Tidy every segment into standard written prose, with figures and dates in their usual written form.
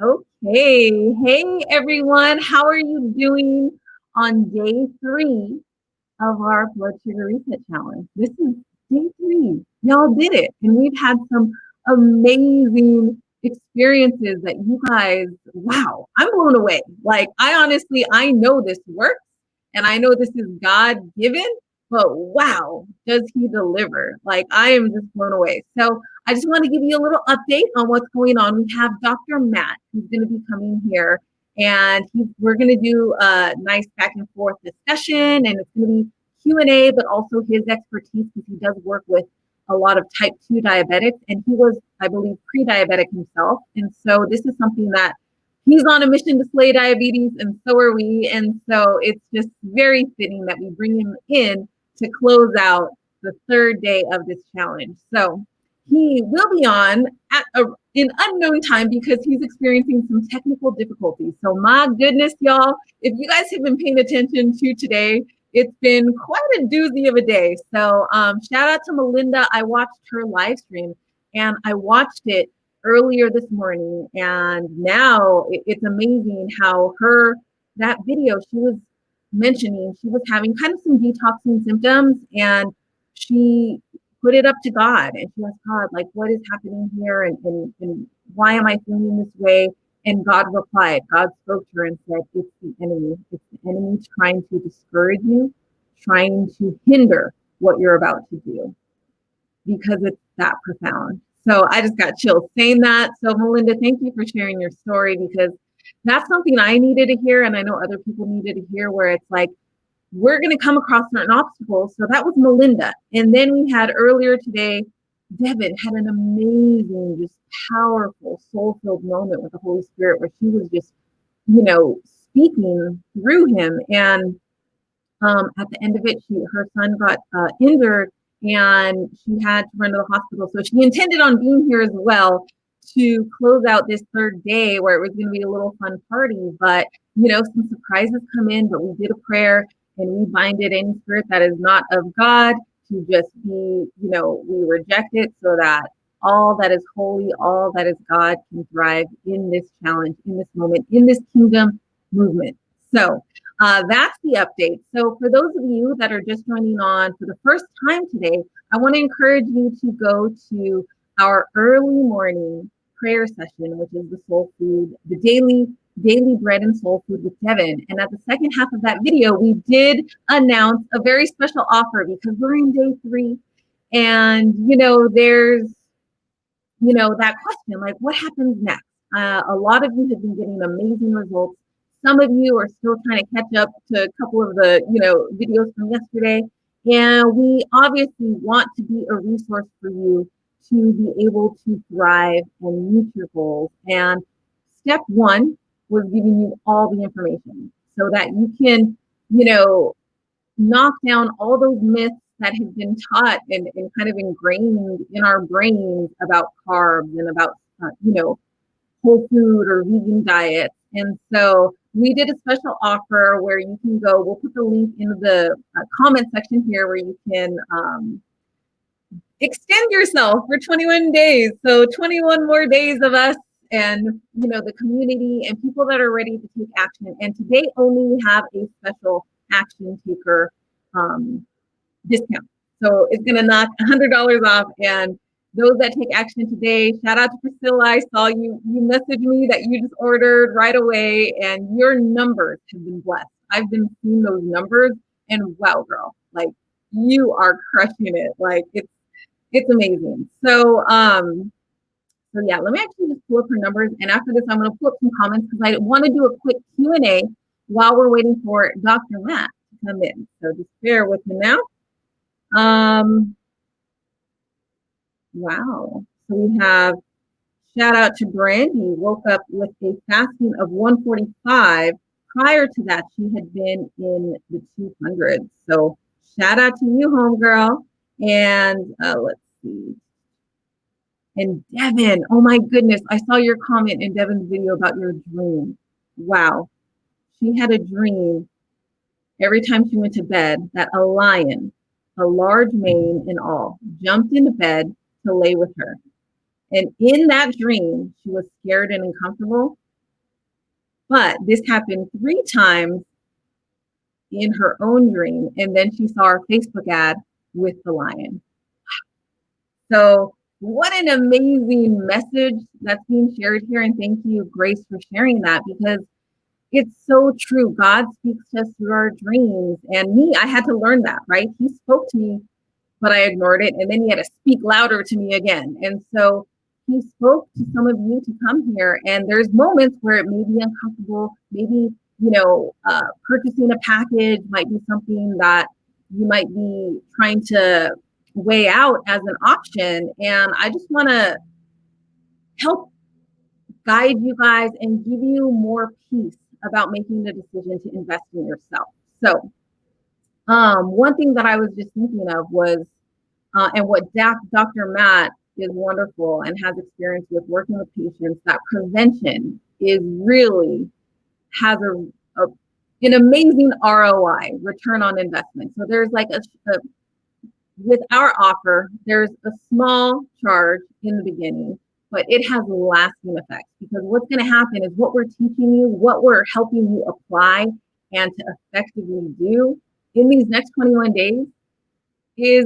Okay. Hey, everyone. How are you doing on day 3 of our blood sugar reset challenge? This is day 3. Y'all did it. And we've had some amazing experiences that you guys, wow, I'm blown away. Like, I know this works and I know this is God given, but wow, does he deliver? Like, I am just blown away. So, I just want to give you a little update on what's going on. We have Dr. Matt who's going to be coming here, and we're going to do a nice back and forth discussion, and it's going to be Q&A, but also his expertise because he does work with a lot of type 2 diabetics, and he was, I believe, pre-diabetic himself. And so this is something that he's on a mission to slay diabetes, and so are we. And so it's just very fitting that we bring him in to close out the third day of this challenge. So he will be on at in unknown time because he's experiencing some technical difficulties. So my goodness, y'all, if you guys have been paying attention to today, it's been quite a doozy of a day. So shout out to Melinda. I watched her live stream and I watched it earlier this morning. And now it's amazing how that video, she was mentioning she was having kind of some detoxing symptoms, and she put it up to God and she asked God, like, what is happening here, and why am I feeling this way? And God replied, God spoke to her and said, it's the enemy. It's the enemy trying to discourage you, trying to hinder what you're about to do, because it's that profound. So I just got chills saying that. So Melinda, thank you for sharing your story, because that's something I needed to hear. And I know other people needed to hear, where it's like, we're going to come across certain obstacles. So that was Melinda. And then we had earlier today, Devin had an amazing, just powerful, soul-filled moment with the Holy Spirit where she was just, speaking through him. And at the end of it, her son got injured and she had to run to the hospital. So she intended on being here as well to close out this third day, where it was going to be a little fun party. But, some surprises come in, but we did a prayer and we binded any spirit that is not of God to just be, we reject it, so that all that is holy, all that is God can thrive in this challenge, in this moment, in this kingdom movement. So that's the update. So for those of you that are just joining on for the first time today, I want to encourage you to go to our early morning prayer session, which is the soul food, the daily bread and soul food with Devin. And at the second half of that video, we did announce a very special offer because we're in day 3. And, there's, that question, like, what happens next? A lot of you have been getting amazing results. Some of you are still trying to catch up to a couple of the, videos from yesterday. And we obviously want to be a resource for you to be able to thrive and meet your goals. And step 1 was giving you all the information so that you can, knock down all those myths that have been taught and kind of ingrained in our brains about carbs and about, whole food or vegan diets. And so we did a special offer where you can go, we'll put the link in the comment section here, where you can extend yourself for 21 days. So 21 more days of us and, the community and people that are ready to take action. And today only we have a special action taker discount. So it's going to knock $100 off. And those that take action today, shout out to Priscilla. I saw you messaged me that you just ordered right away, and your numbers have been blessed. I've been seeing those numbers, and wow, girl, like, you are crushing it. Like, it's amazing. So yeah, let me actually just pull up her numbers, and after this, I'm going to pull up some comments because I want to do a quick Q&A while we're waiting for Dr. Matt to come in. So just bear with me now. Wow. So we have, shout out to Brandy, woke up with a fasting of 145. Prior to that, she had been in the 200s. So shout out to you, homegirl. And let's see. And Devin, oh my goodness, I saw your comment in Devin's video about your dream. Wow. She had a dream every time she went to bed that a lion, a large mane and all, jumped into bed to lay with her. And in that dream, she was scared and uncomfortable. But this happened 3 times in her own dream. And then she saw our Facebook ad with the lion. So, what an amazing message that's being shared here. And thank you, Grace, for sharing that, because it's so true. God speaks to us through our dreams. And me, I had to learn that, right? He spoke to me, but I ignored it. And then he had to speak louder to me again. And so he spoke to some of you to come here. And there's moments where it may be uncomfortable. Maybe, purchasing a package might be something that you might be trying to weigh out as an option. And I just want to help guide you guys and give you more peace about making the decision to invest in yourself. So, one thing that I was just thinking of was, and what Dr. Matt is wonderful and has experience with working with patients, that prevention is really has an amazing ROI, return on investment. So there's like with our offer, there's a small charge in the beginning, but it has lasting effects, because what's going to happen is what we're teaching you, what we're helping you apply and to effectively do in these next 21 days is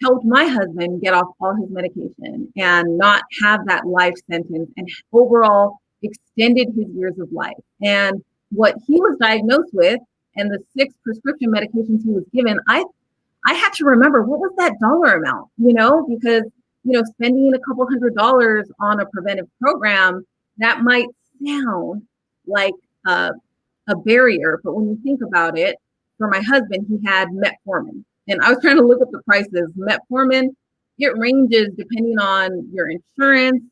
helped my husband get off all his medication and not have that life sentence, and overall extended his years of life. And what he was diagnosed with and the 6 prescription medications he was given, I had to remember, what was that dollar amount, because, spending a couple $100s on a preventive program, that might sound like a barrier. But when you think about it, for my husband, he had metformin. And I was trying to look up the prices. Metformin, it ranges depending on your insurance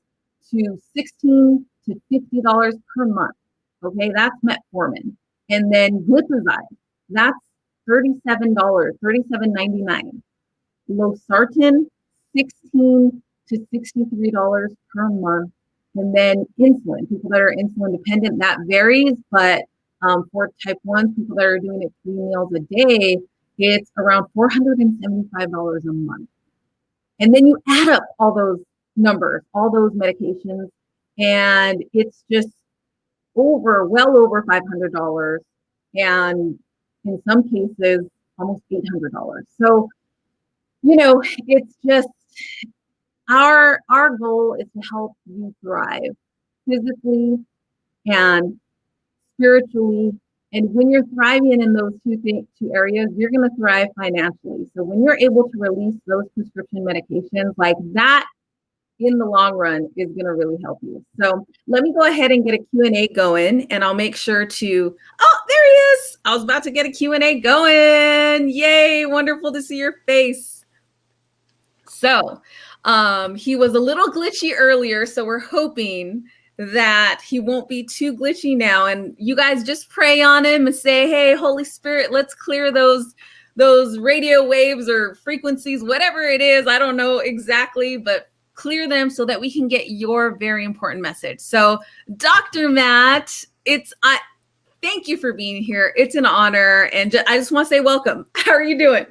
to $16 to $50 per month. Okay, that's metformin. And then glipizide, that's $37, $37.99. Losartan, $16 to $63 per month. And then insulin, people that are insulin dependent, that varies, but for type 1, people that are doing it 3 meals a day, it's around $475 a month. And then you add up all those numbers, all those medications, and it's just well over $500. And in some cases, almost $800. So, it's just our goal is to help you thrive physically and spiritually. And when you're thriving in those two areas, you're going to thrive financially. So when you're able to release those prescription medications, like that, in the long run, is going to really help you. So let me go ahead and get a Q&A going, and I'll make sure to, oh, there he is. I was about to get a Q&A going. Yay, wonderful to see your face. So he was a little glitchy earlier, so we're hoping that he won't be too glitchy now. And you guys just pray on him and say, hey, Holy Spirit, let's clear those radio waves or frequencies, whatever it is. I don't know exactly, but clear them so that we can get your very important message. So Dr. Matt, thank you for being here. It's an honor. And I just want to say welcome. How are you doing?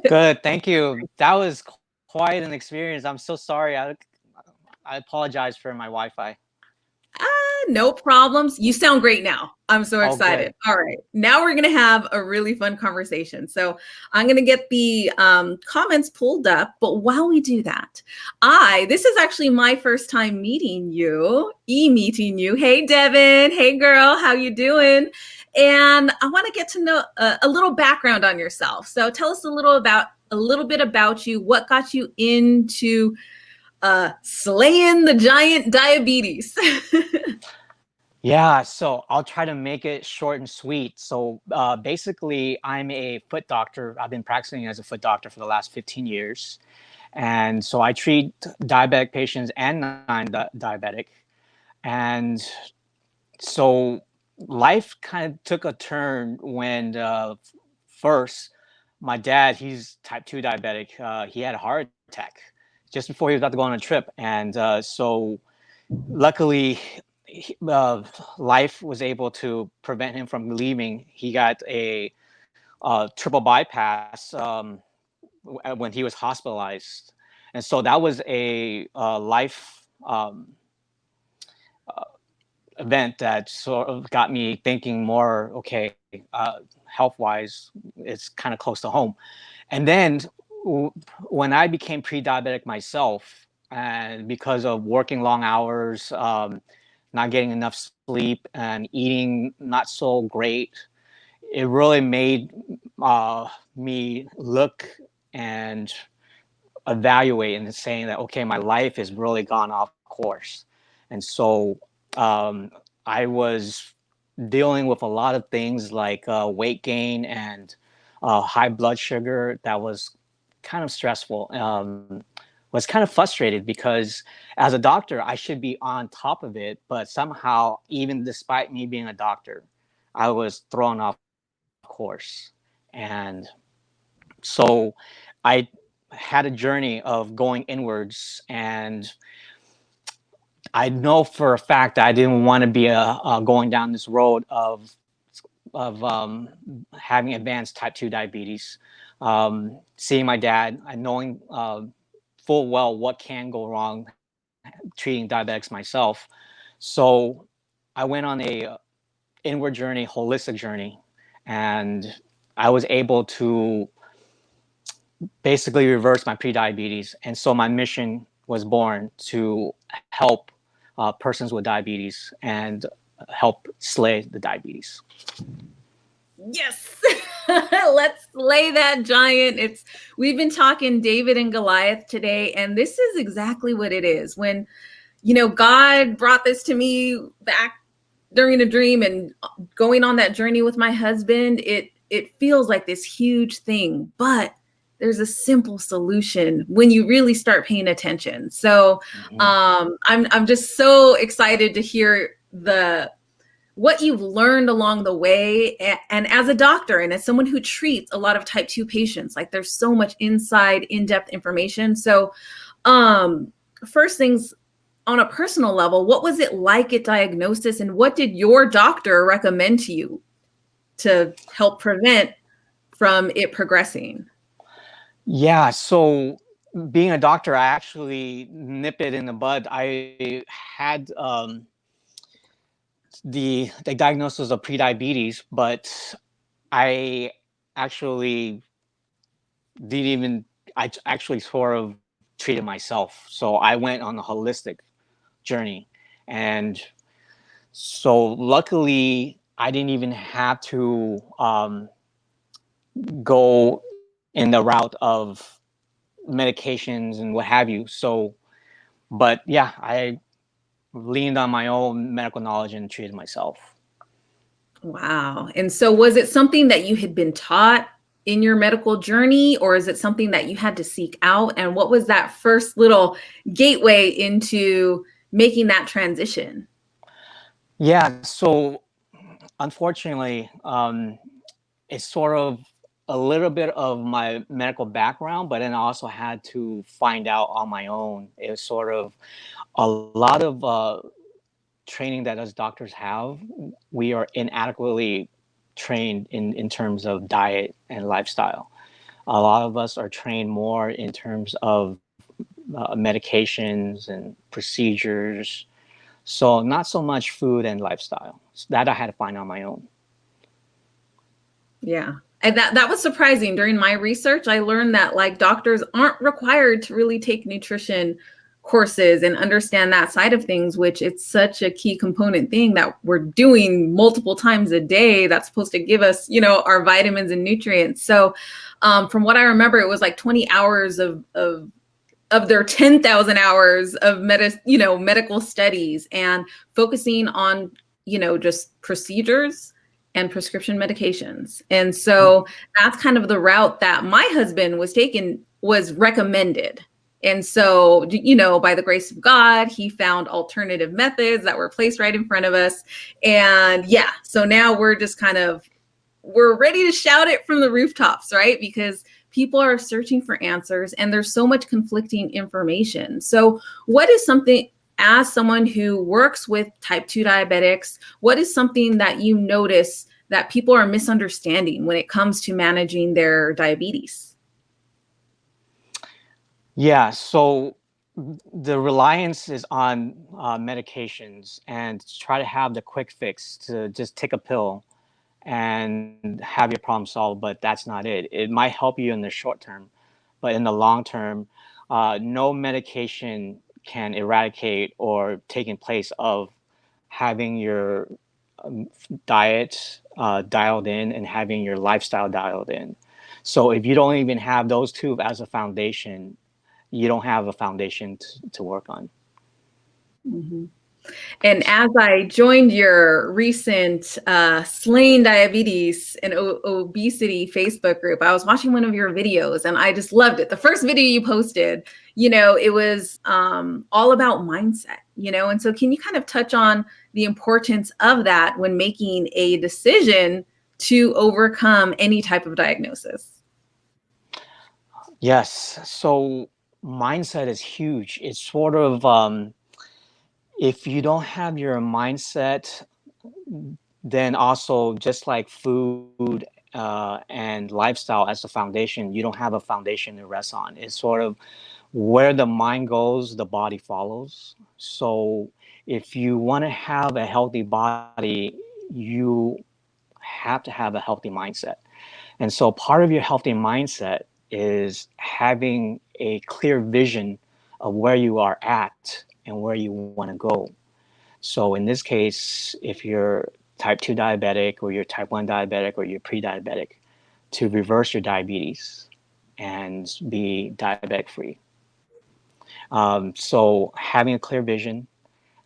Good. Thank you. That was quite an experience. I'm so sorry. I apologize for my Wi-Fi. No problems. You sound great now. I'm so excited. Good. All right. Now we're going to have a really fun conversation. So I'm going to get the comments pulled up. But while we do that, this is actually my first time meeting you, meeting you. Hey, Devin. Hey, girl. How you doing? And I want to get to know a little background on yourself. So tell us a little bit about you. What got you into slaying the giant diabetes? Yeah, so I'll try to make it short and sweet. So basically, I'm a foot doctor. I've been practicing as a foot doctor for the last 15 years. And so I treat diabetic patients and non-diabetic. And so life kind of took a turn when first my dad, he's type 2 diabetic. He had a heart attack just before he was about to go on a trip. And so luckily, life was able to prevent him from leaving. He got a triple bypass when he was hospitalized. And so that was a life event that sort of got me thinking more, okay, health wise, it's kind of close to home. And then w- when I became pre diabetic myself, and because of working long hours, not getting enough sleep, and eating not so great, it really made me look and evaluate and saying that, okay, my life has really gone off course. And so um, I was dealing with a lot of things like weight gain and high blood sugar that was kind of stressful. Was kind of frustrated because as a doctor, I should be on top of it, but somehow, even despite me being a doctor, I was thrown off course. And so I had a journey of going inwards, and I know for a fact that I didn't want to be going down this road of having advanced type 2 diabetes. Seeing my dad and knowing full well what can go wrong treating diabetics myself. So I went on a inward journey, holistic journey, and I was able to basically reverse my pre-diabetes. And so my mission was born to help persons with diabetes and help slay the diabetes. Yes. Let's slay that giant. We've been talking David and Goliath today, and this is exactly what it is. When, God brought this to me back during a dream and going on that journey with my husband, it feels like this huge thing, but there's a simple solution when you really start paying attention. So I'm just so excited to hear what you've learned along the way. And as a doctor and as someone who treats a lot of type 2 patients, like there's so much inside in-depth information. So first things, on a personal level, what was it like at diagnosis, and what did your doctor recommend to you to help prevent from it progressing? Yeah, so being a doctor, I actually nipped it in the bud. I had the diagnosis of prediabetes, but I actually didn't even, I actually sort of treated myself. So I went on a holistic journey. And so luckily, I didn't even have to go in the route of medications and what have you. So, but yeah, I leaned on my own medical knowledge and treated myself. Wow. And so was it something that you had been taught in your medical journey, or is it something that you had to seek out? And what was that first little gateway into making that transition? Yeah, so unfortunately, it's sort of a little bit of my medical background, but then I also had to find out on my own. It was sort of a lot of training that us doctors have. We are inadequately trained in terms of diet and lifestyle. A lot of us are trained more in terms of medications and procedures. So not so much food and lifestyle. That I had to find on my own. Yeah. And that was surprising. During my research, I learned that like doctors aren't required to really take nutrition courses and understand that side of things, which it's such a key component thing that we're doing multiple times a day that's supposed to give us, our vitamins and nutrients. So from what I remember, it was like 20 hours of their 10,000 hours of medical studies, and focusing on, just procedures and prescription medications. And so that's kind of the route that my husband was recommended. And so, by the grace of God, he found alternative methods that were placed right in front of us. And yeah, so now we're ready to shout it from the rooftops, right? Because people are searching for answers and there's so much conflicting information. So what is something, as someone who works with type 2 diabetics, what is something that you notice that people are misunderstanding when it comes to managing their diabetes? Yeah, so the reliance is on medications and try to have the quick fix to just take a pill and have your problem solved, but that's not it. It might help you in the short term, but in the long term, no medication can eradicate or take in place of having your diet dialed in and having your lifestyle dialed in. So if you don't even have those two as a foundation, you don't have a foundation to work on. Mhm. And as I joined your recent Slaying Diabetes and Obesity Facebook group, I was watching one of your videos and I just loved it. The first video you posted, it was all about mindset, and so can you kind of touch on the importance of that when making a decision to overcome any type of diagnosis? Yes. So mindset is huge. It's sort of if you don't have your mindset, then also just like food and lifestyle as a foundation, you don't have a foundation to rest on. It's sort of where the mind goes, the body follows. So if you want to have a healthy body, you have to have a healthy mindset. And so part of your healthy mindset is having a clear vision of where you are at and where you want to go. So in this case, if you're type 2 diabetic or you're type 1 diabetic or you're pre-diabetic, to reverse your diabetes and be diabetic free. So having a clear vision,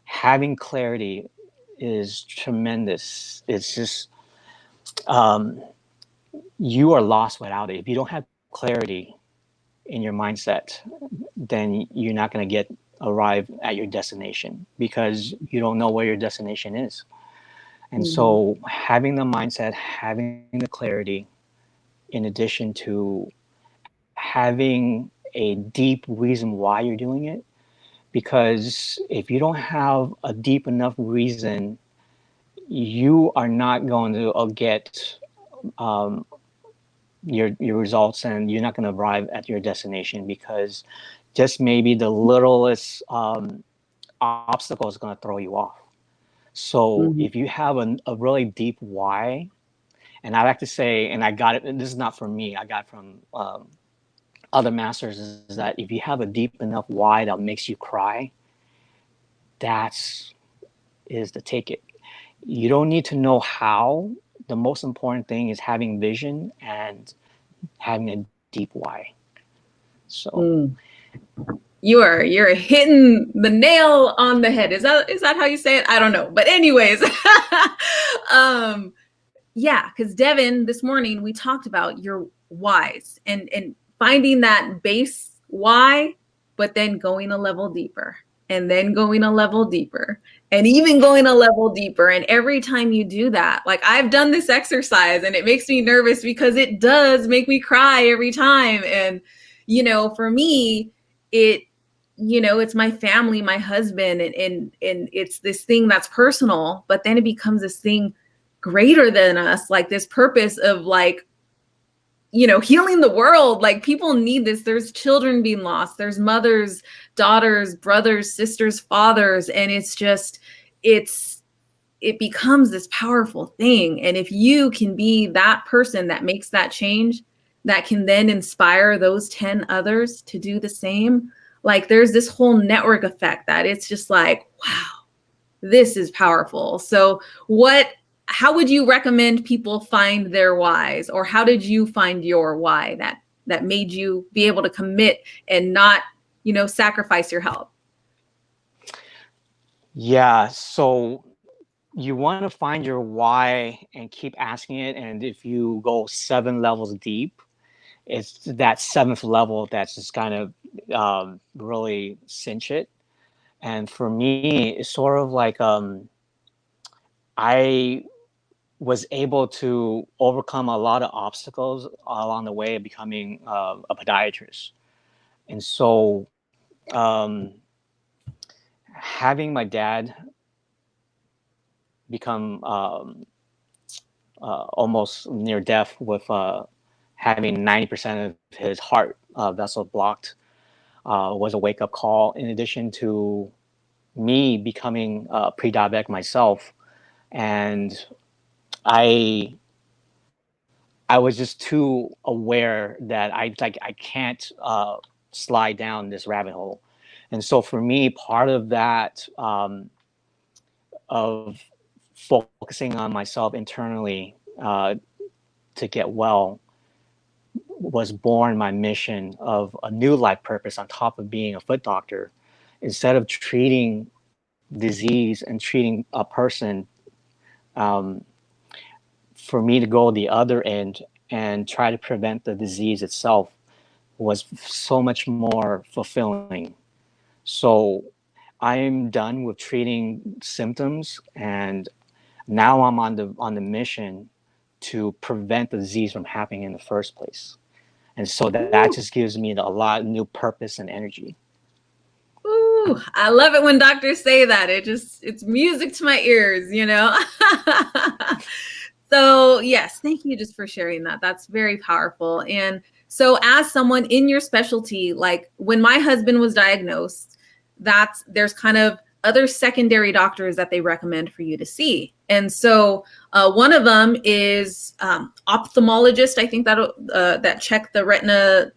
having clarity is tremendous. It's just you are lost without it. If you don't have clarity in your mindset, then you're not going to arrive at your destination because you don't know where your destination is. And Mhm. so having the mindset, having the clarity, in addition to having a deep reason why you're doing it, because if you don't have a deep enough reason, you are not going to get um, your results, and you're not going to arrive at your destination because just maybe the littlest obstacle is going to throw you off. So Mhm. if you have a really deep why, and I like to say, and I got it, and this is not from me, I got it from other masters, is that if you have a deep enough why that makes you cry, that's is the take it. You don't need to know how. The most important thing is having vision and having a deep why. So Mm. You're hitting the nail on the head. Is that how you say it? I don't know. But anyways, um, yeah, because Devin, this morning we talked about your whys and finding that base why, but then going a level deeper and then going a level deeper and even going a level deeper. And every time you do that, like I've done this exercise and it makes me nervous because it does make me cry every time. And, for me, it, it's my family, my husband, and it's this thing that's personal, but then it becomes this thing greater than us, like this purpose of like, healing the world. Like people need this. There's children being lost, there's mothers, daughters, brothers, sisters, fathers, and it becomes this powerful thing. And if you can be that person that makes that change, that can then inspire those 10 others to do the same, like there's this whole network effect that it's just like, wow, this is powerful. So how would you recommend people find their whys, or how did you find your why that made you be able to commit and not, sacrifice your health? yeah, so you want to find your why and keep asking it. And if you go 7 levels deep, it's that seventh level that's just kind of really cinch it. And for me, it's sort of like I was able to overcome a lot of obstacles along the way of becoming a podiatrist. And so um, having my dad become almost near death with having 90% of his heart vessel blocked, was a wake-up call, in addition to me becoming pre-diabetic myself. And I I was just too aware that I can't slide down this rabbit hole. And so for me, part of that of focusing on myself internally to get well was born my mission of a new life purpose on top of being a foot doctor. Instead of treating disease and treating a person, um, for me to go the other end and try to prevent the disease itself was so much more fulfilling. So I'm done with treating symptoms, and now I'm on the mission to prevent the disease from happening in the first place. And so that Ooh, just gives me a lot of new purpose and energy. ooh, I love it when doctors say that. It's music to my ears, you know? So, yes, thank you just for sharing that. That's very powerful. And so, as someone in your specialty, like when my husband was diagnosed, there's kind of other secondary doctors that they recommend for you to see. And so, one of them is ophthalmologist. I think that check the retina,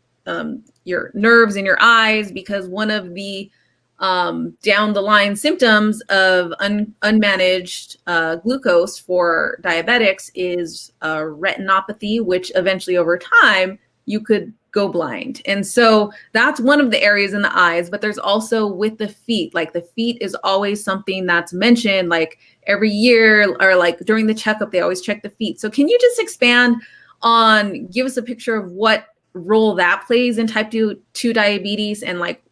your nerves in your eyes, because one of the down the line symptoms of unmanaged glucose for diabetics is retinopathy, which eventually over time you could go blind. And so that's one of the areas in the eyes, but there's also with the feet. Like the feet is always something that's mentioned, like every year or like during the checkup, they always check the feet. So can you just expand on, give us a picture of what role that plays in type 2 diabetes and like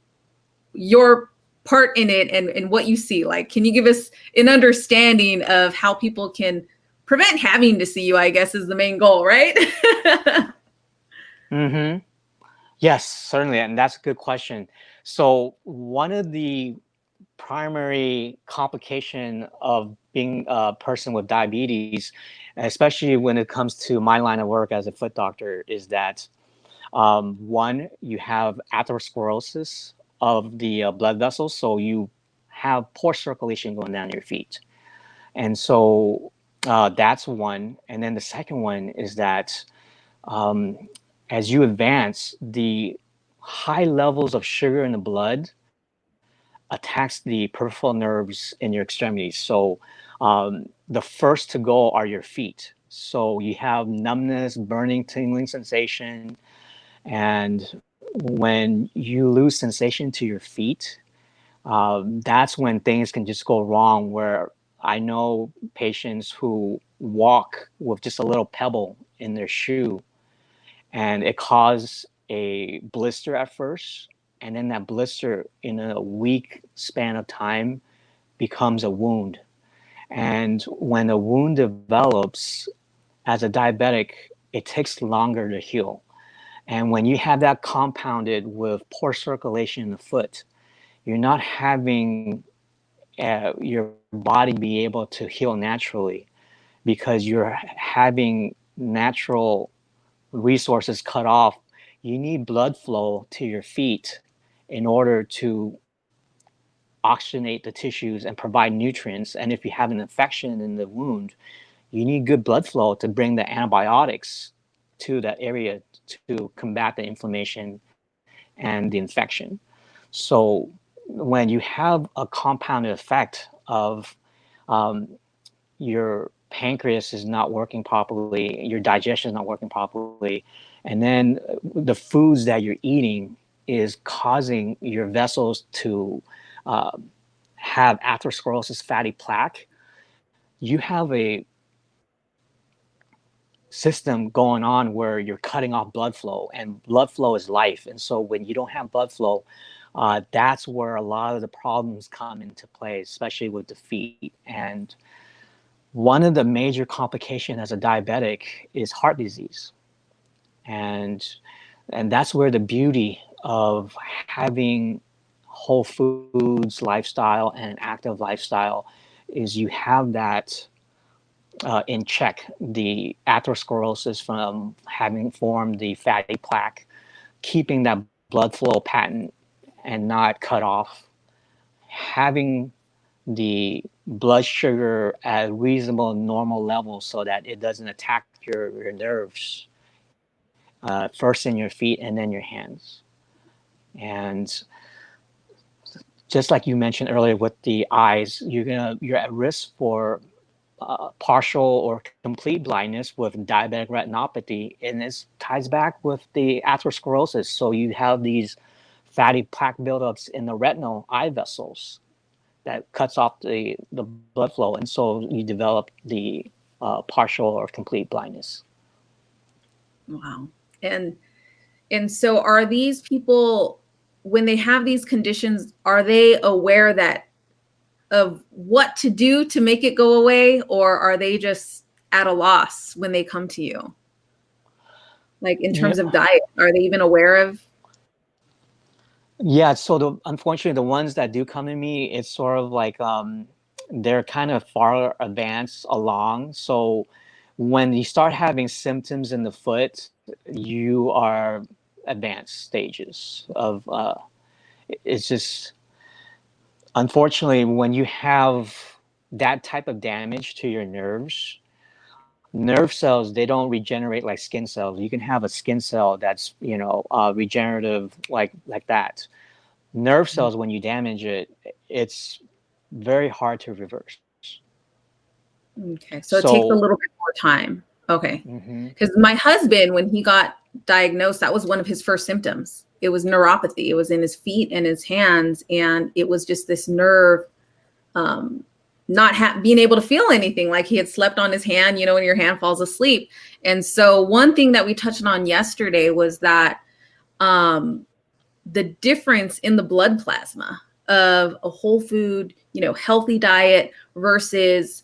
your part in it and what you see? Like, can you give us an understanding of how people can prevent having to see you, I guess is the main goal, right? Hmm. Yes, certainly. And that's a good question. So one of the primary complication of being a person with diabetes, especially when it comes to my line of work as a foot doctor, is that one, you have atherosclerosis of the blood vessels, so you have poor circulation going down your feet. And so that's one. And then the second one is that um, as you advance, the high levels of sugar in the blood attacks the peripheral nerves in your extremities. So the first to go are your feet. So you have numbness, burning, tingling sensation. And when you lose sensation to your feet, that's when things can just go wrong. Where I know patients who walk with just a little pebble in their shoe, and it caused a blister at first, and then that blister in a week span of time becomes a wound. And when a wound develops as a diabetic, it takes longer to heal. And when you have that compounded with poor circulation in the foot, you're not having your body be able to heal naturally, because you're having natural resources cut off. You need blood flow to your feet in order to oxygenate the tissues and provide nutrients. And if you have an infection in the wound, you need good blood flow to bring the antibiotics to that area to combat the inflammation and the infection. So when you have a compounded effect of um, your pancreas is not working properly, your digestion is not working properly, and then the foods that you're eating is causing your vessels to uh, have atherosclerosis fatty plaque, you have a system going on where you're cutting off blood flow, and blood flow is life. And so when you don't have blood flow, that's where a lot of the problems come into play, especially with the feet. And one of the major complications as a diabetic is heart disease. And that's where the beauty of having whole foods lifestyle and an active lifestyle is, you have that in check, the atherosclerosis from having formed the fatty plaque, keeping that blood flow pattern and not cut off, having the blood sugar at reasonable normal levels so that it doesn't attack your nerves, first in your feet and then your hands. And just like you mentioned earlier with the eyes, you're at risk for partial or complete blindness with diabetic retinopathy, and this ties back with the atherosclerosis. So you have these fatty plaque buildups in the retinal eye vessels that cuts off the blood flow, and so you develop the partial or complete blindness. Wow. And so are these people, when they have these conditions, are they aware that of what to do to make it go away, or are they just at a loss when they come to you? Like in terms Yeah. of diet, are they even aware of? Yeah, so unfortunately, the ones that do come to me, it's sort of like they're kind of far advanced along. So when you start having symptoms in the foot, you are advanced stages of it's just unfortunately when you have that type of damage to your nerves, nerve cells, they don't regenerate like skin cells. You can have a skin cell that's regenerative like that. Nerve cells, when you damage it, it's very hard to reverse. Okay, so it takes a So little bit more time. Okay. mhm. Because my husband, when he got diagnosed, that was one of his first symptoms. It was neuropathy. It was in his feet and his hands, and it was just this nerve um, not being able to feel anything, like he had slept on his hand, you know, when your hand falls asleep. And so one thing that we touched on yesterday was that um, the difference in the blood plasma of a whole food, you know, healthy diet versus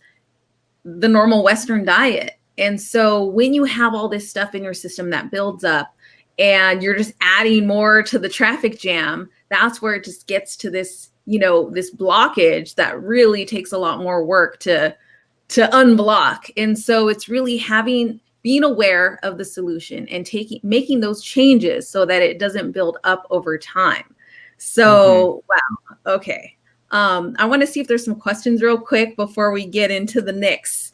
the normal Western diet. And so when you have all this stuff in your system that builds up and you're just adding more to the traffic jam, that's where it just gets to this, you know, this blockage that really takes a lot more work to unblock. And so it's really being aware of the solution and making those changes so that it doesn't build up over time. So, wow. Okay. I want to see if there's some questions real quick before we get into the next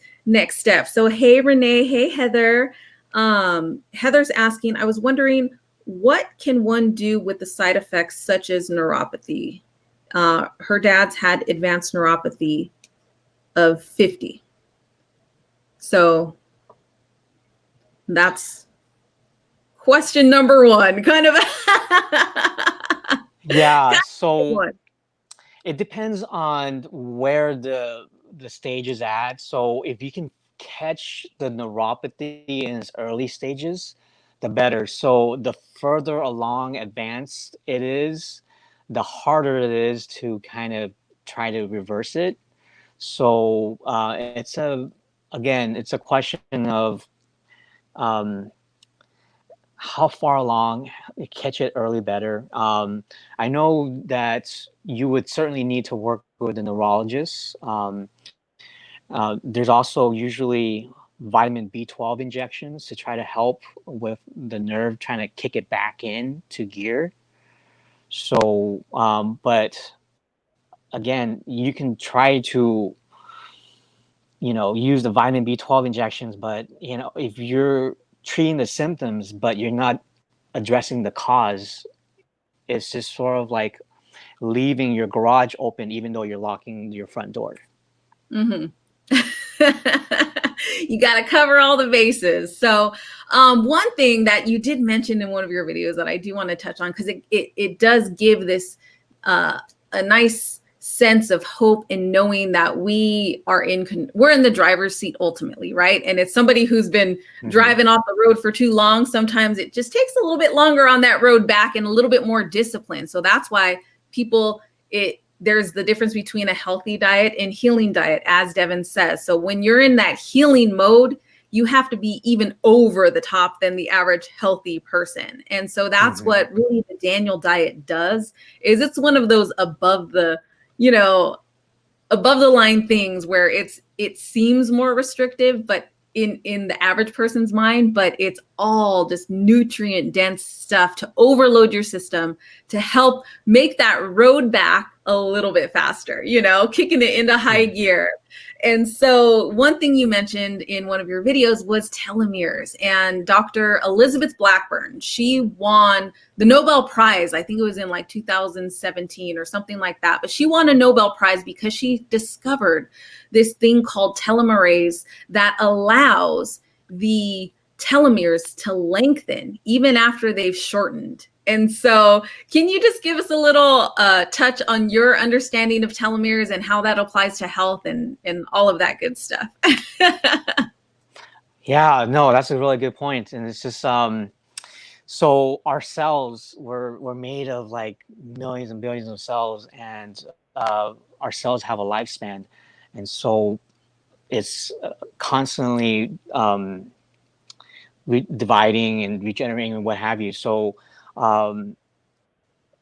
step. So, hey, Renee. Hey, Heather. Heather's asking, I was wondering, what can one do with the side effects such as neuropathy? Her dad's had advanced neuropathy of 50. So that's question number one, kind of. Yeah, so One. it depends on where the stage is at. So if you can catch the neuropathy in its early stages, the better. So the further along advanced it is, the harder it is to kind of try to reverse it. So it's a question of um, how far along, catch it early better. I know that you would certainly need to work with a neurologist. There's also usually vitamin B12 injections to try to help with the nerve, trying to kick it back in to gear. So, but again, you can try to, use the vitamin B12 injections, but, if you're treating the symptoms, but you're not addressing the cause, it's just sort of like leaving your garage open, even though you're locking your front door. Mm-hmm. You got to cover all the bases. So one thing that you did mention in one of your videos that I do want to touch on, because it does give this a nice sense of hope in knowing that we're in the driver's seat ultimately, right? And it's somebody who's been driving off the road for too long. Sometimes it just takes a little bit longer on that road back and a little bit more discipline. So that's why there's the difference between a healthy diet and healing diet, as Devin says. So when you're in that healing mode, you have to be even over the top than the average healthy person. And so that's what really the Daniel diet does, is it's one of those above the line things where it seems more restrictive, but in the average person's mind, but it's all just nutrient dense stuff to overload your system to help make that road back a little bit faster, you know, kicking it into high gear. And so one thing you mentioned in one of your videos was telomeres, and Dr. Elizabeth Blackburn, she won the Nobel Prize. I think it was in like 2017 or something like that, but she won a Nobel Prize because she discovered this thing called telomerase that allows the telomeres to lengthen even after they've shortened. And so can you just give us a little touch on your understanding of telomeres and how that applies to health and all of that good stuff? Yeah, no, that's a really good point. And it's just so our cells were made of like millions and billions of cells, and our cells have a lifespan, and so it's constantly dividing and regenerating and what have you. So um,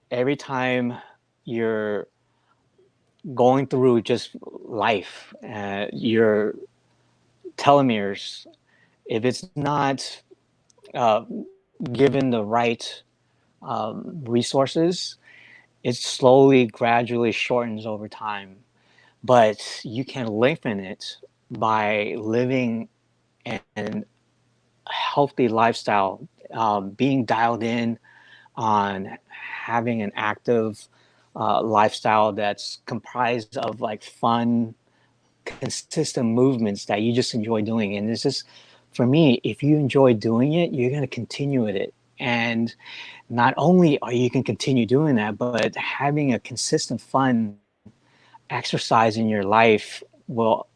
every time you're going through just life, your telomeres, if it's not uh, given the right resources, it slowly, gradually shortens over time. But you can lengthen it by living an healthy lifestyle, being dialed in on having an active lifestyle that's comprised of like fun, consistent movements that you just enjoy doing. And it's just, for me, if you enjoy doing it, you're going to continue with it. And not only are you can continue doing that, but having a consistent fun exercise in your life will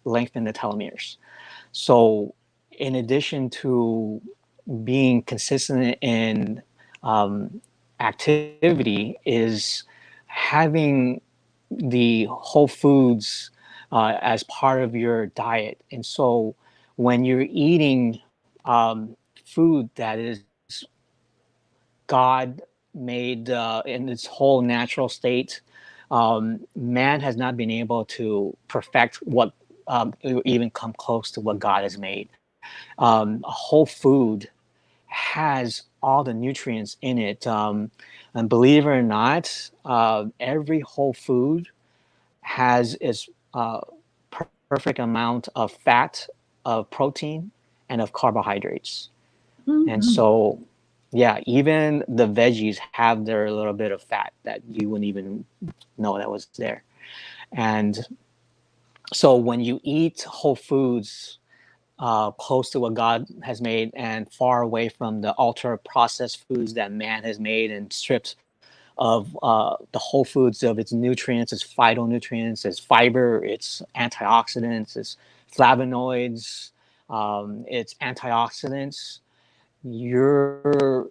lengthen the telomeres. So in addition to being consistent in activity, is having the whole foods as part of your diet. And so when you're eating food that is God made in its whole natural state, man has not been able to perfect what even come close to what God has made. A whole food has all the nutrients in it. And believe it or not, every whole food has its perfect amount of fat, of protein, and of carbohydrates. Mm-hmm. And so, yeah, even the veggies have their little bit of fat that you wouldn't even know that was there. And so when you eat whole foods, close to what God has made and far away from the ultra processed foods that man has made and stripped of the whole foods of its nutrients, its phytonutrients, its fiber, its antioxidants, its flavonoids, its antioxidants, you're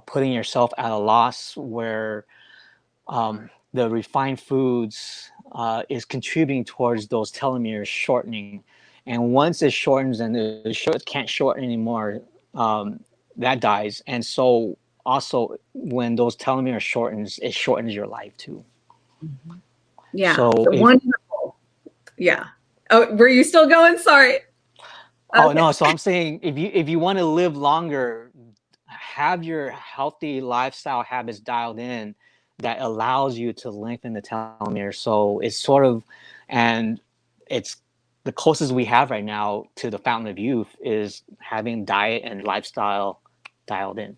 putting yourself at a loss where the refined foods is contributing towards those telomeres shortening. And once it shortens and it can't shorten anymore, that dies. And so also when those telomeres shortens, it shortens your life too. Yeah. So wonderful. Yeah. Oh, were you still going? Sorry. Oh, no. So I'm saying if you want to live longer, have your healthy lifestyle habits dialed in that allows you to lengthen the telomere. So it's sort of, and it's the closest we have right now to the fountain of youth is having diet and lifestyle dialed in.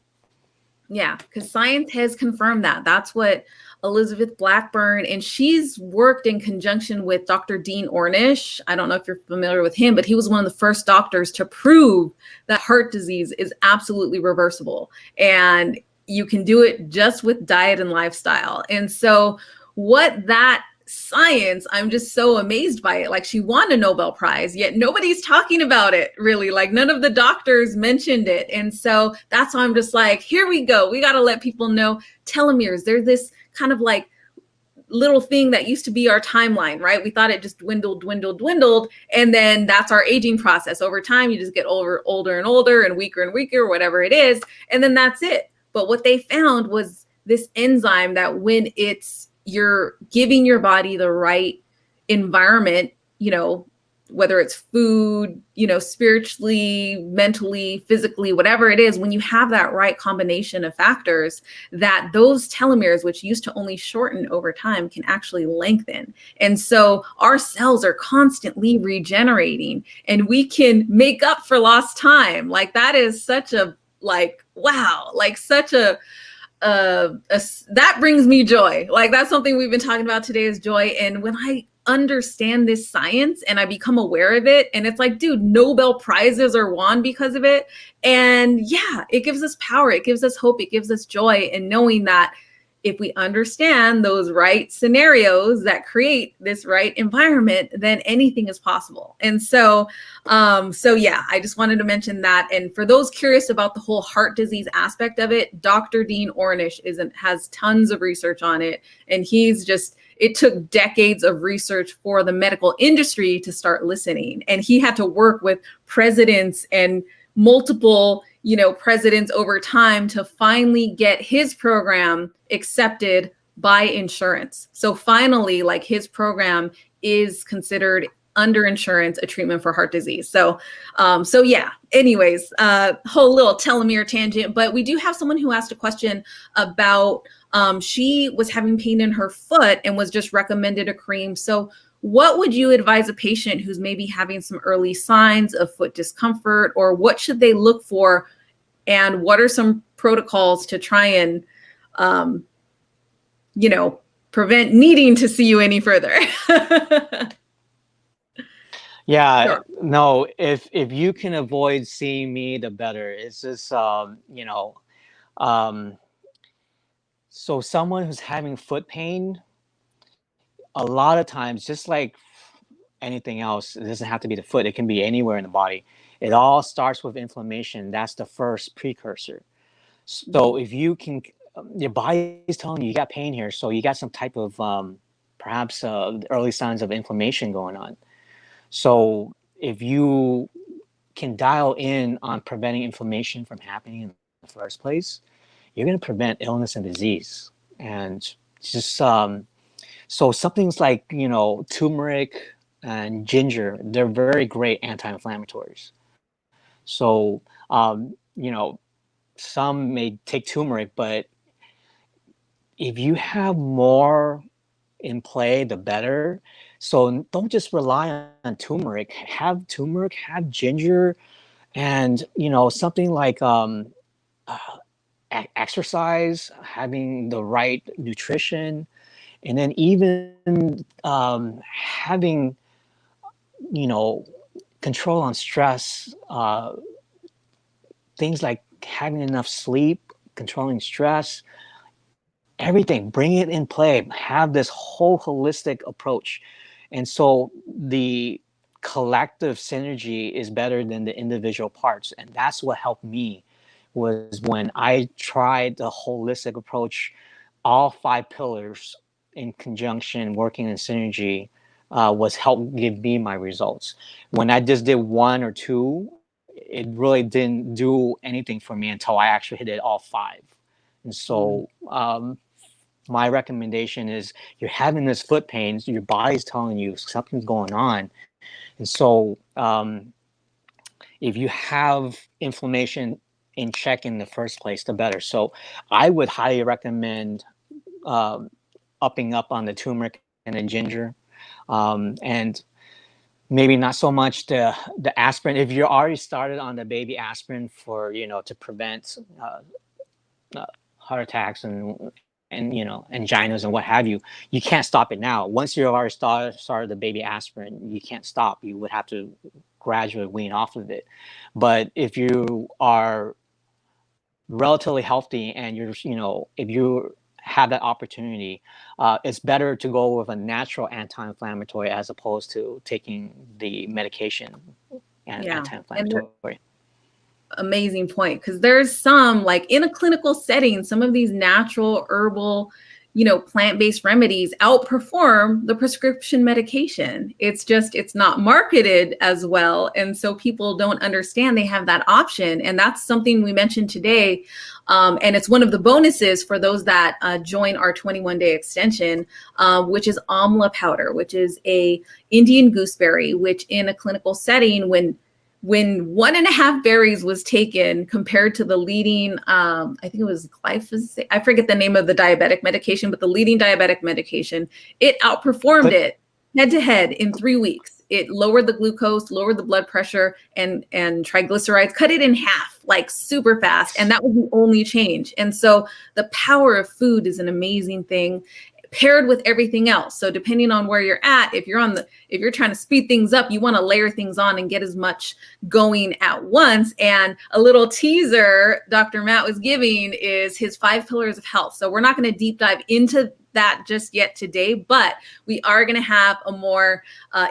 Yeah, because science has confirmed that. That's what Elizabeth Blackburn, and she's worked in conjunction with Dr. Dean Ornish. I don't know if you're familiar with him, but he was one of the first doctors to prove that heart disease is absolutely reversible. And you can do it just with diet and lifestyle. And so what that science, I'm just so amazed by it. Like, she won a Nobel Prize, yet nobody's talking about it really. Like, none of the doctors mentioned it. And so that's why I'm just like, here we go. We got to let people know telomeres. They're this kind of like little thing that used to be our timeline, right? We thought it just dwindled. And then that's our aging process. Over time, you just get older and older and weaker, whatever it is. And then that's it. But what they found was this enzyme that when you're giving your body the right environment, whether it's food, spiritually, mentally, physically, whatever it is, when you have that right combination of factors, that those telomeres, which used to only shorten over time, can actually lengthen. And so our cells are constantly regenerating, and we can make up for lost time. Like, that is such a, like, wow, like such a that brings me joy. Like, that's something we've been talking about today, is joy. And when I understand this science and I become aware of it, and it's like, dude, Nobel Prizes are won because of it. And yeah, it gives us power. It gives us hope. It gives us joy. And knowing that if we understand those right scenarios that create this right environment, then anything is possible. And so yeah, I just wanted to mention that. And for those curious about the whole heart disease aspect of it, Dr. Dean Ornish has tons of research on it. And it took decades of research for the medical industry to start listening. And he had to work with presidents and multiple presidents over time to finally get his program accepted by insurance. So finally, like, his program is considered under insurance a treatment for heart disease. So yeah, anyways, whole little telomere tangent, but we do have someone who asked a question about, she was having pain in her foot and was just recommended a cream. So what would you advise a patient who's maybe having some early signs of foot discomfort, or what should they look for? And what are some protocols to try and, prevent needing to see you any further? Yeah, Sure. no, if you can avoid seeing me, the better. It's just, um, so someone who's having foot pain, a lot of times, just like anything else, it doesn't have to be the foot, it can be anywhere in the body. It all starts with inflammation. That's the first precursor. So if you can, your body is telling you you got pain here, so you got some type of perhaps early signs of inflammation going on. So if you can dial in on preventing inflammation from happening in the first place, you're going to prevent illness and disease. And just so somethings like, turmeric and ginger, they're very great anti-inflammatories. So some may take turmeric, but if you have more in play, the better. So don't just rely on turmeric. Have turmeric, have ginger, and something like uh, exercise, having the right nutrition, and then even having control on stress. Things like having enough sleep, controlling stress, everything, bring it in play, have this whole holistic approach. And so the collective synergy is better than the individual parts. And that's what helped me, was when I tried the holistic approach, all 5 pillars in conjunction, working in synergy, was help give me my results. When I just did 1 or 2, it really didn't do anything for me until I actually hit it all 5. And so my recommendation is, you're having this foot pains, your body's telling you something's going on. And so if you have inflammation in check in the first place, the better. So I would highly recommend upping up on the turmeric and the ginger, and maybe not so much the aspirin. If you're already started on the baby aspirin for to prevent heart attacks and anginas and what have you, you can't stop it now. Once you've already started the baby aspirin, you can't stop. You would have to gradually wean off of it. But if you are relatively healthy and if you have that opportunity, it's better to go with a natural anti-inflammatory as opposed to taking the medication and Yeah. anti-inflammatory. Amazing point, because there's some, like, in a clinical setting, some of these natural herbal plant-based remedies outperform the prescription medication. It's not marketed as well. And so people don't understand they have that option. And that's something we mentioned today. And it's one of the bonuses for those that join our 21-day extension, which is amla powder, which is a Indian gooseberry, which in a clinical setting, when 1.5 berries was taken compared to the leading, I think it was glyphosate, I forget the name of the diabetic medication, but the leading diabetic medication, it outperformed it head to head in 3 weeks. It lowered the glucose, lowered the blood pressure, and triglycerides, cut it in half, like super fast. And that was the only change. And so the power of food is an amazing thing, paired with everything else. So depending on where you're at, if you're trying to speed things up, you want to layer things on and get as much going at once. And a little teaser Dr. Matt was giving is his 5 pillars of health. So we're not going to deep dive into that just yet today, but we are going to have a more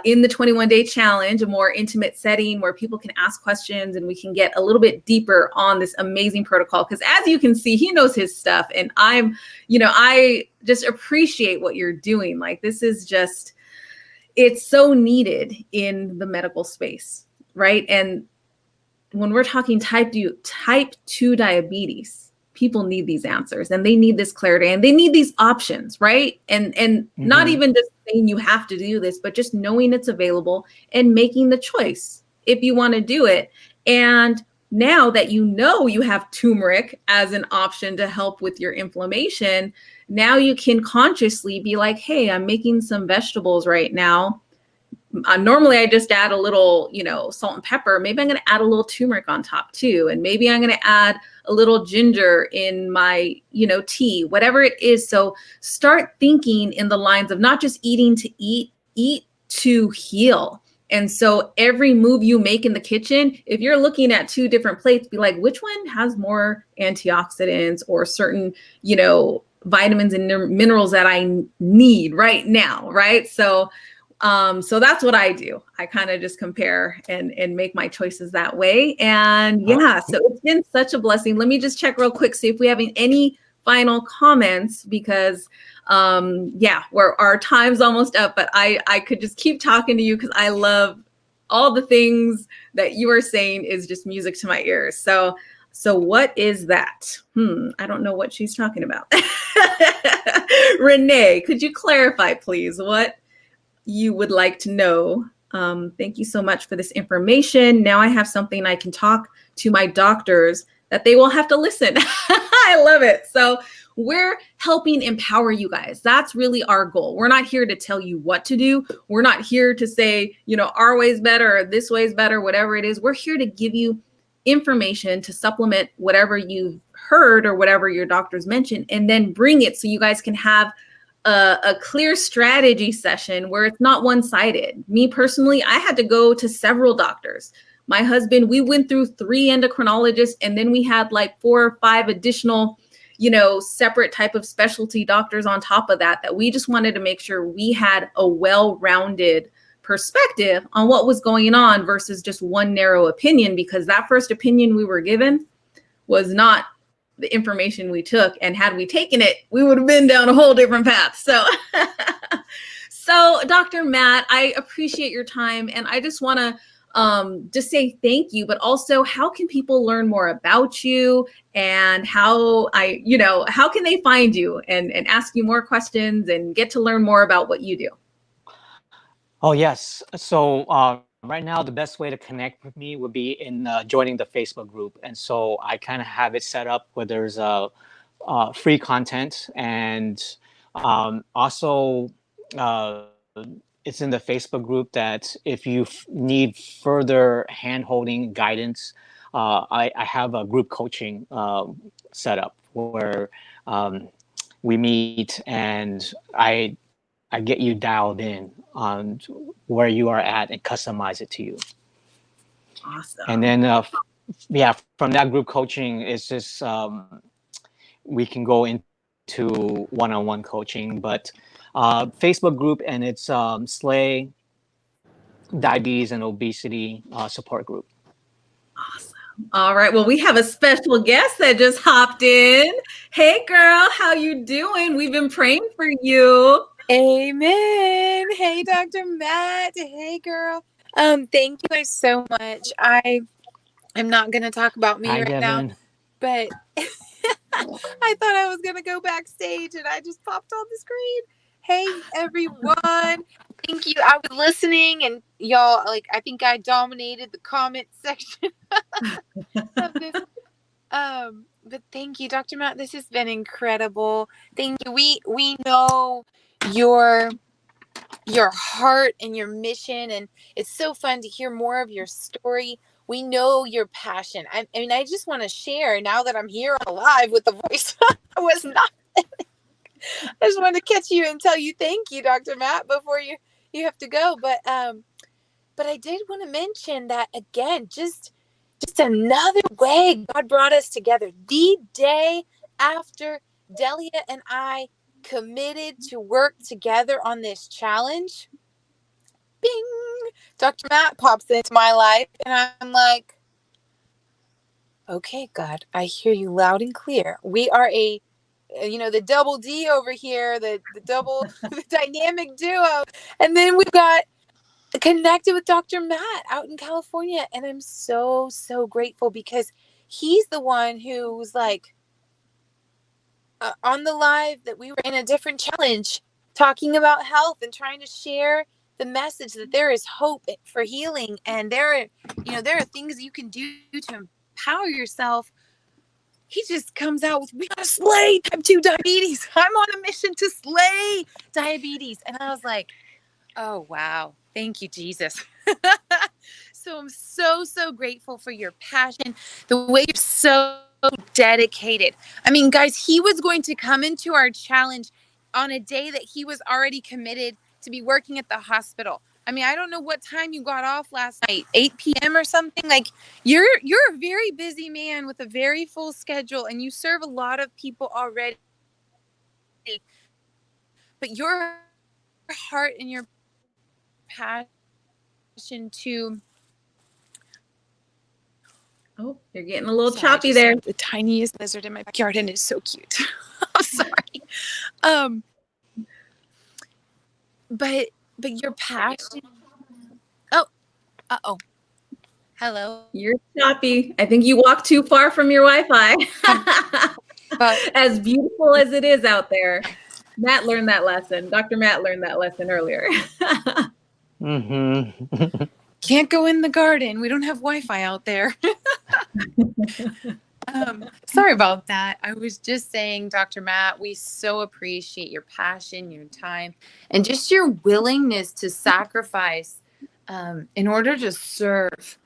in the 21-day challenge, a more intimate setting where people can ask questions and we can get a little bit deeper on this amazing protocol. Because as you can see, he knows his stuff, and I just appreciate what you're doing. Like, this is just, it's so needed in the medical space, right? And when we're talking type 2 diabetes, people need these answers, and they need this clarity, and they need these options, right? And not even just saying you have to do this, but just knowing it's available and making the choice if you want to do it. And now that you have turmeric as an option to help with your inflammation, now you can consciously be like, hey, I'm making some vegetables right now. Normally I just add a little, salt and pepper. Maybe I'm going to add a little turmeric on top too. And maybe I'm going to add a little ginger in my, tea, whatever it is. So start thinking in the lines of not just eating to eat to heal. And so every move you make in the kitchen, if you're looking at 2 different plates, be like, which one has more antioxidants or certain, vitamins and minerals that I need right now, right? So that's what I do. I kind of just compare and make my choices that way. And yeah, so it's been such a blessing. Let me just check real quick, see if we have any final comments, because our time's almost up, but I could just keep talking to you because I love all the things that you are saying is just music to my ears. So what is that? I don't know what she's talking about. Renee, could you clarify, please, what you would like to know? Thank you so much for this information. Now I have something I can talk to my doctors that they will have to listen. I love it. So we're helping empower you guys. That's really our goal. We're not here to tell you what to do. We're not here to say, our way is better or this way is better, whatever it is. We're here to give you information to supplement whatever you've heard or whatever your doctors mentioned, and then bring it so you guys can have a clear strategy session where it's not one-sided. Me personally, I had to go to several doctors. My husband, we went through 3 endocrinologists, and then we had like 4 or 5 additional, separate type of specialty doctors on top of that we just wanted to make sure we had a well-rounded perspective on what was going on versus just one narrow opinion, because that first opinion we were given was not the information we took. And had we taken it, we would have been down a whole different path. So Dr. Matt, I appreciate your time. And I just want to just say thank you, but also, how can people learn more about you, and how can they find you and ask you more questions and get to learn more about what you do? Oh, yes. So right now, the best way to connect with me would be in joining the Facebook group. And so I kind of have it set up where there's free content, and also it's in the Facebook group that if you need further hand-holding guidance, I have a group coaching set up where we meet, and I get you dialed in on where you are at and customize it to you. Awesome. And then, from that group coaching, it's just we can go into one-on-one coaching. But Facebook group, and it's SLAY Diabetes and Obesity Support Group. Awesome. All right. Well, we have a special guest that just hopped in. Hey, girl, how you doing? We've been praying for you. Amen. Hey, Dr. Matt. Hey, girl. Thank you guys so much. I am not going to talk about me Hi, right now, Devin. but I thought I was going to go backstage and I just popped on the screen. Hey, everyone. Thank you. I was listening and y'all, like, I think I dominated the comment section of this. But thank you, Dr. Matt. This has been incredible. Thank you. We know your heart and your mission, and it's so fun to hear more of your story. We know your passion. I mean, I just want to share now that I'm here alive with the voice. I was not. I just wanted to catch you and tell you thank you, Dr. Matt, before you have to go. But I did want to mention that again, just another way God brought us together. The day after Delia and I committed to work together on this challenge, bing, Dr. Matt pops into my life, and I'm like, okay, God, I hear you loud and clear. We are the double D over here, the double the dynamic duo. And then we've got connected with Dr. Matt out in California. And I'm so, so grateful because he's the one who was like on the live that we were in a different challenge talking about health and trying to share the message that there is hope for healing. And there are things you can do to empower yourself. He just comes out with, we gotta slay type 2 diabetes. I'm on a mission to slay diabetes. And I was like, oh, wow. Thank you, Jesus. So I'm so, so grateful for your passion, the way you're so dedicated. I mean, guys, he was going to come into our challenge on a day that he was already committed to be working at the hospital. I mean, I don't know what time you got off last night, 8 p.m. or something. Like, you're a very busy man with a very full schedule, and you serve a lot of people already. But your heart and your passion to... Oh, you're getting a little choppy there. The tiniest lizard in my backyard, and it's so cute. I'm sorry. But your passion. Oh, uh-oh. Hello. You're choppy. I think you walked too far from your Wi-Fi. As beautiful as it is out there, Matt learned that lesson. Dr. Matt learned that lesson earlier. Mm-hmm. Can't go in the garden. We don't have Wi-Fi out there. Sorry about that. I was just saying, Dr. Matt, we so appreciate your passion, your time, and just your willingness to sacrifice in order to serve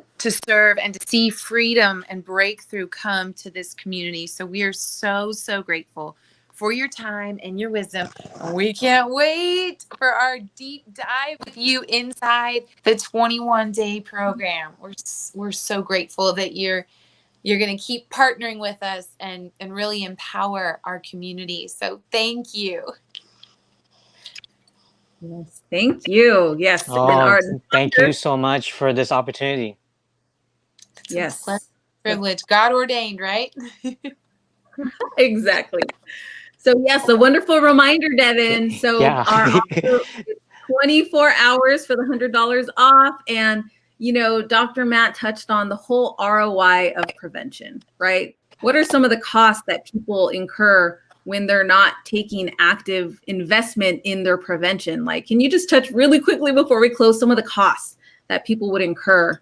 and to see freedom and breakthrough come to this community. So we are so, so grateful for your time and your wisdom. We can't wait for our deep dive with you inside the 21-day program. We're so grateful that you're going to keep partnering with us and really empower our community. So thank you. Yes, thank you. Yes. Oh, thank you so much for this opportunity. Yes. Privilege. God ordained, right? Exactly. So yes, a wonderful reminder, Devin. So yeah. our offer is 24 hours for the $100 off. And, Dr. Matt touched on the whole ROI of prevention, right? What are some of the costs that people incur when they're not taking active investment in their prevention? Like, can you just touch really quickly before we close some of the costs that people would incur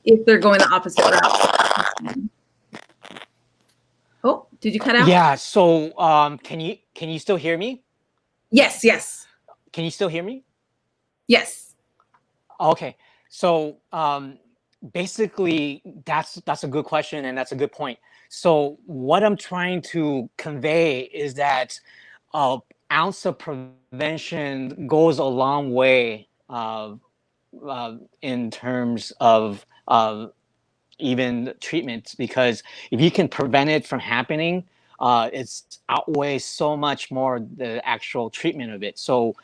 if they're going the opposite route? Oh, did you cut out? Yeah. So, can you still hear me? Yes. Yes. Can you still hear me? Yes. Okay. So, basically, that's a good question, and that's a good point. So, what I'm trying to convey is that an ounce of prevention goes a long way in terms of even treatment, because if you can prevent it from happening, it's outweighs so much more the actual treatment of it. So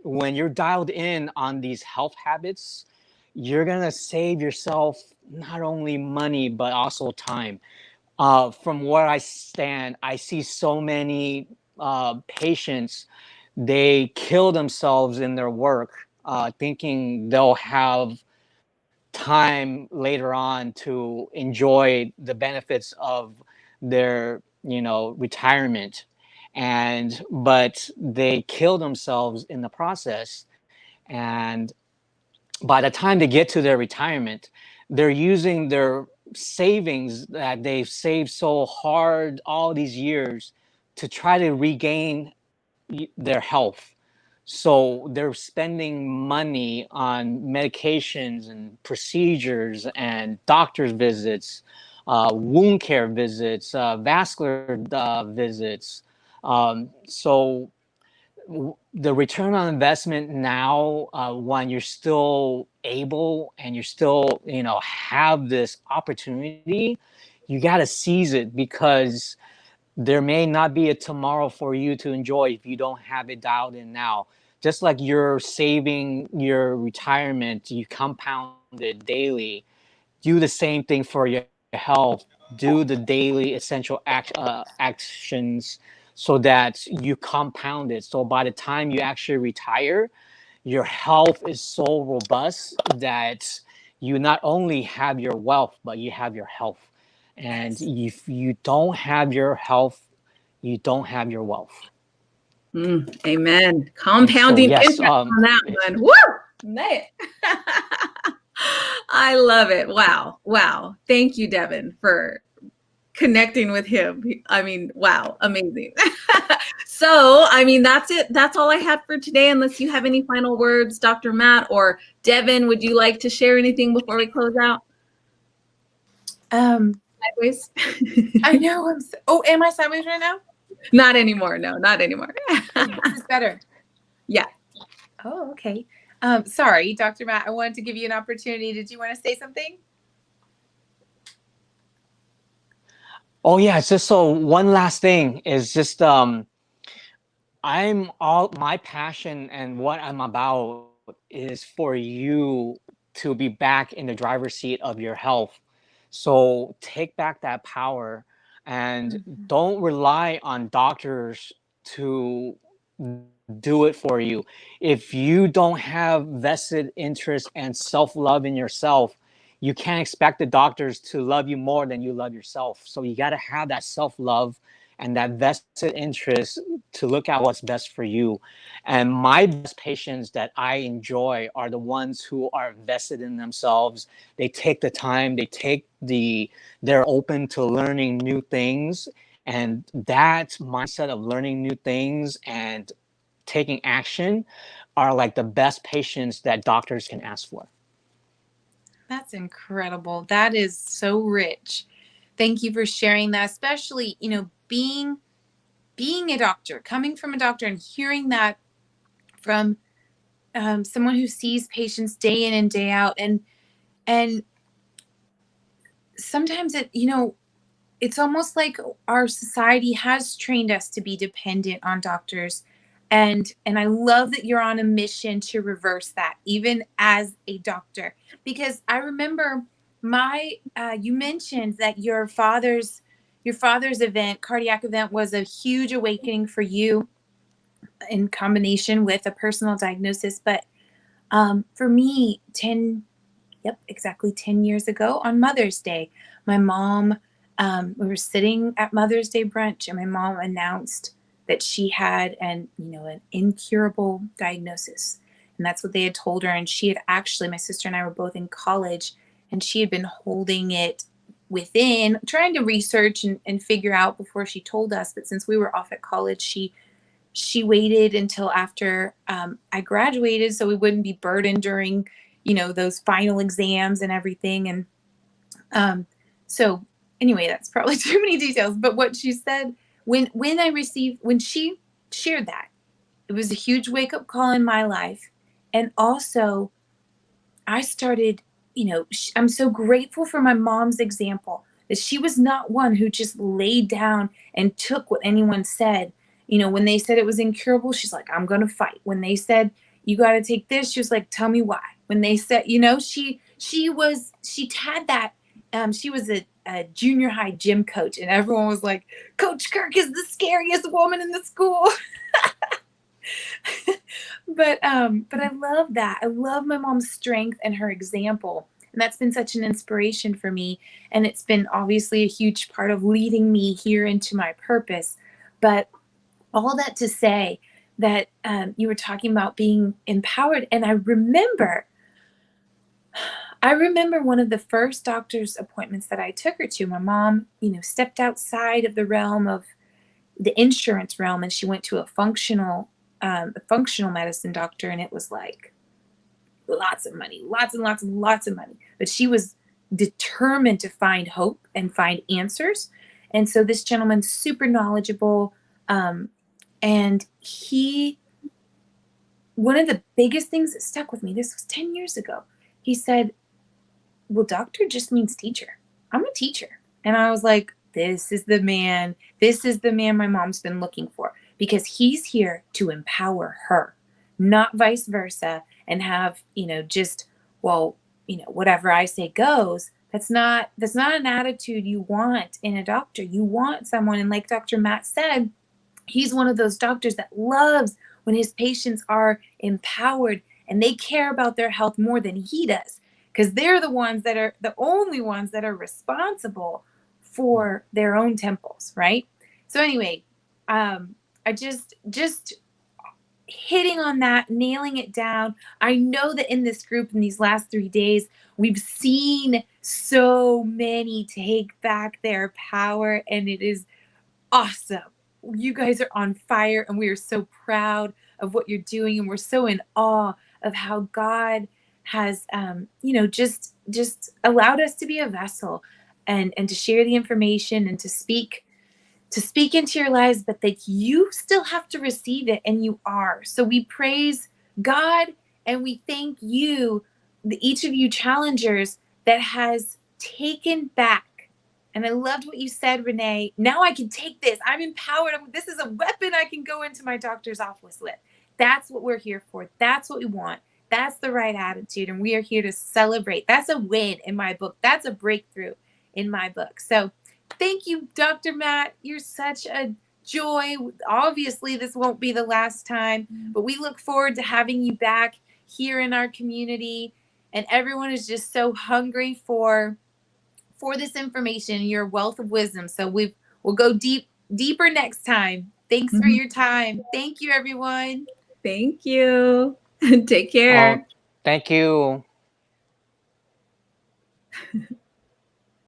when you're dialed in on these health habits, you're gonna save yourself not only money but also time. From where I stand, I see so many patients, they kill themselves in their work, thinking they'll have time later on to enjoy the benefits of their, retirement. And but they kill themselves in the process. And by the time they get to their retirement, they're using their savings that they've saved so hard all these years to try to regain their health. So they're spending money on medications and procedures and doctor's visits, wound care visits, vascular visits. So the return on investment now, when you're still able and you're still, have this opportunity, you got to seize it, because there may not be a tomorrow for you to enjoy if you don't have it dialed in now. Just like you're saving your retirement, you compound it daily. Do the same thing for your health. Do the daily essential actions so that you compound it. So by the time you actually retire, your health is so robust that you not only have your wealth, but you have your health. And if you don't have your health, you don't have your wealth. Amen. Compounding yes, impact on that one. Woo! Man. I love it. Wow. Wow. Thank you, Devin, for connecting with him. I mean, wow. Amazing. So, I mean, that's it. That's all I had for today, unless you have any final words, Dr. Matt or Devin. Would you like to share anything before we close out? Sideways. I know. Am I sideways right now? Not anymore. No, not anymore. This is better. Yeah. Oh, okay. Sorry, Dr. Matt, I wanted to give you an opportunity. Did you want to say something? Oh yeah, it's just so one last thing is just my passion and what I'm about is for you to be back in the driver's seat of your health. So take back that power and don't rely on doctors to do it for you. If you don't have vested interest and self-love in yourself, you can't expect the doctors to love you more than you love yourself. So you got to have that self-love and that vested interest to look at what's best for you. And my best patients that I enjoy are the ones who are vested in themselves. They take the time, they're open to learning new things. And that mindset of learning new things and taking action are like the best patients that doctors can ask for. That's incredible. That is so rich. Thank you for sharing that, especially, being a doctor, coming from a doctor and hearing that from someone who sees patients day in and day out. And sometimes it's almost like our society has trained us to be dependent on doctors. And I love that you're on a mission to reverse that, even as a doctor, because I remember you mentioned that your father's event, cardiac event, was a huge awakening for you in combination with a personal diagnosis. But for me, exactly 10 years ago on Mother's Day, my mom, we were sitting at Mother's Day brunch, and my mom announced that she had an incurable diagnosis. And that's what they had told her. And she had actually, my sister and I were both in college, and she had been holding it within, trying to research and figure out before she told us. But since we were off at college, she waited until after I graduated, so we wouldn't be burdened during, those final exams and everything. And so anyway, that's probably too many details. But what she said, when she shared that, it was a huge wake-up call in my life. And also, I started, I'm so grateful for my mom's example, that she was not one who just laid down and took what anyone said. When they said it was incurable, she's like, I'm going to fight. When they said, you got to take this, she was like, tell me why. when they said, she had that, she was a junior high gym coach, and everyone was like, Coach Kirk is the scariest woman in the school. But I love that. I love my mom's strength and her example. And that's been such an inspiration for me. And it's been obviously a huge part of leading me here into my purpose. But all that to say that you were talking about being empowered. And I remember one of the first doctor's appointments that I took her to. My mom, stepped outside of the realm of the insurance realm, and she went to a functional medicine doctor, and it was like lots of money, lots of money. But she was determined to find hope and find answers. And so this gentleman's super knowledgeable. And one of the biggest things that stuck with me, this was 10 years ago, he said, well, doctor just means teacher. I'm a teacher. And I was like, this is the man my mom's been looking for, because he's here to empower her, not vice versa, and have, whatever I say goes. That's not an attitude you want in a doctor. You want someone, and like Dr. Matt said, he's one of those doctors that loves when his patients are empowered and they care about their health more than he does, because they're the only ones that are responsible for their own temples, right? So anyway, I just hitting on that, nailing it down. I know that in this group, in these last 3 days, we've seen so many take back their power, and it is awesome. You guys are on fire, and we are so proud of what you're doing, and we're so in awe of how God has, just allowed us to be a vessel and to share the information and to speak into your lives, but that you still have to receive it, and you are. So we praise God, and we thank you, each of you challengers that has taken back. And I loved what you said, Renee. Now I can take this. I'm empowered. This is a weapon I can go into my doctor's office with. That's what we're here for. That's what we want. That's the right attitude. And we are here to celebrate. That's a win in my book. That's a breakthrough in my book. So thank you, Dr. Matt. You're such a joy. Obviously, this won't be the last time, but we look forward to having you back here in our community. And everyone is just so hungry for this information, your wealth of wisdom. So we'll go deeper next time. Thanks for your time. Thank you, everyone. Thank you. Take care. Thank you.